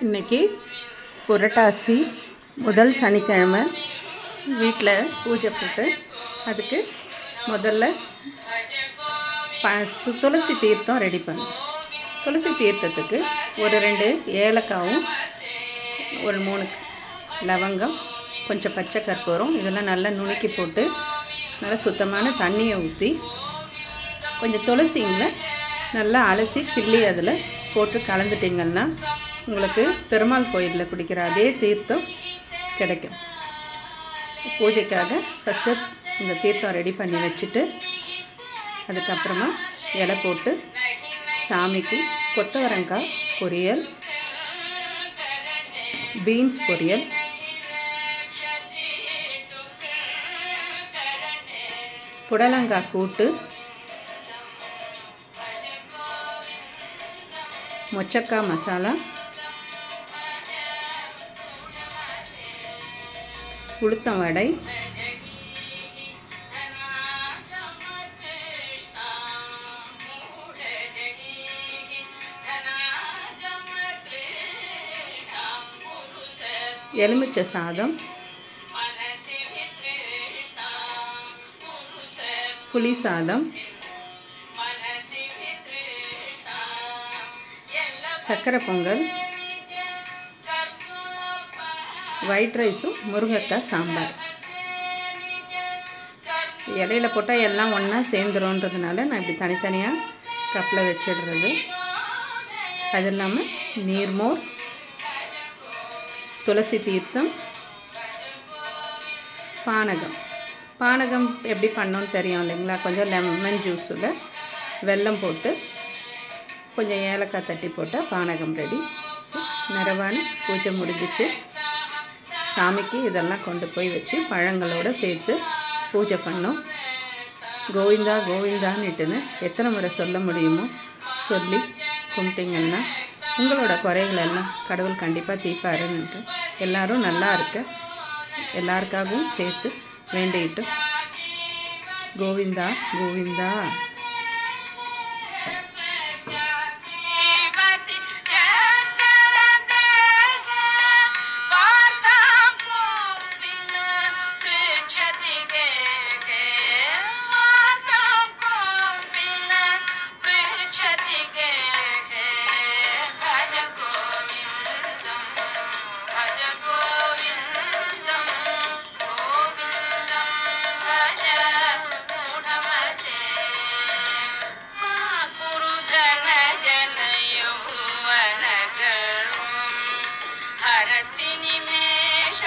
இன்னைக்கு புரட்டாசி முதல் சனிக்கிழமை வீட்டில் பூஜை போட்டு அதுக்கு முதல்ல துளசி தீர்த்தம் ரெடி பண்ணேன். துளசி தீர்த்தத்துக்கு ஒரு 2 ஏலக்காவும் ஒரு 3 லவங்கம் கொஞ்சம் பச்சை கற்பூரம் இதெல்லாம் நல்லா நுணுக்கி போட்டு நல்லா சுத்தமான தண்ணியை ஊற்றி கொஞ்சம் துளசிங்களை நல்லா அலசி கிள்ளி அதில் போட்டு கலந்துட்டிங்கன்னா உங்களுக்கு பெருமாள் கோயிலில் குடிக்கிற அதே தீர்த்தம் கிடைக்கும். பூஜைக்காக ஃபஸ்ட்டு இந்த தீர்த்தம் ரெடி பண்ணி வச்சுட்டு அதுக்கப்புறமா இலை போட்டு சாமிக்கு கொத்தவரங்காய் பொரியல், பீன்ஸ் பொரியல், புடலங்காய் கூட்டு, மொச்சக்காய் மசாலா, உளுத்தம் வடை, எலுமிச்சை சாதம், புளி சாதம், சக்கரை பொங்கல், ஒயிட் ரைஸும் முருங்கைக்காய் சாம்பார். இலையில் போட்டால் எல்லாம் ஒன்றா சேர்ந்துருன்றதுனால நான் இப்படி தனித்தனியாக கப்பில் வச்சிடுறது. அது இல்லாமல் நீர்மோர், துளசி தீர்த்தம், பானகம் எப்படி பண்ணோன்னு தெரியும் இல்லைங்களா? கொஞ்சம் லெமன் ஜூஸில் வெல்லம் போட்டு கொஞ்சம் ஏலக்காய் தட்டி போட்டால் பானகம் ரெடி. நிறைவான பூஜை முடிஞ்சிச்சு. சாமிக்கு இதெல்லாம் கொண்டு போய் வச்சு பழங்களோடு சேர்த்து பூஜை பண்ணோம். கோவிந்தா கோவிந்தான்னுட்டுன்னு எத்தனை முறை சொல்ல முடியுமோ சொல்லி கும்பிட்டிங்கன்னா உங்களோட குறைகளெல்லாம் கடவுள் கண்டிப்பாக தீர்ப்பாருன்னு எல்லோரும் நல்லா இருக்க எல்லாருக்காகவும் சேர்த்து வேண்டிட்டு கோவிந்தா கோவிந்தா. निमेश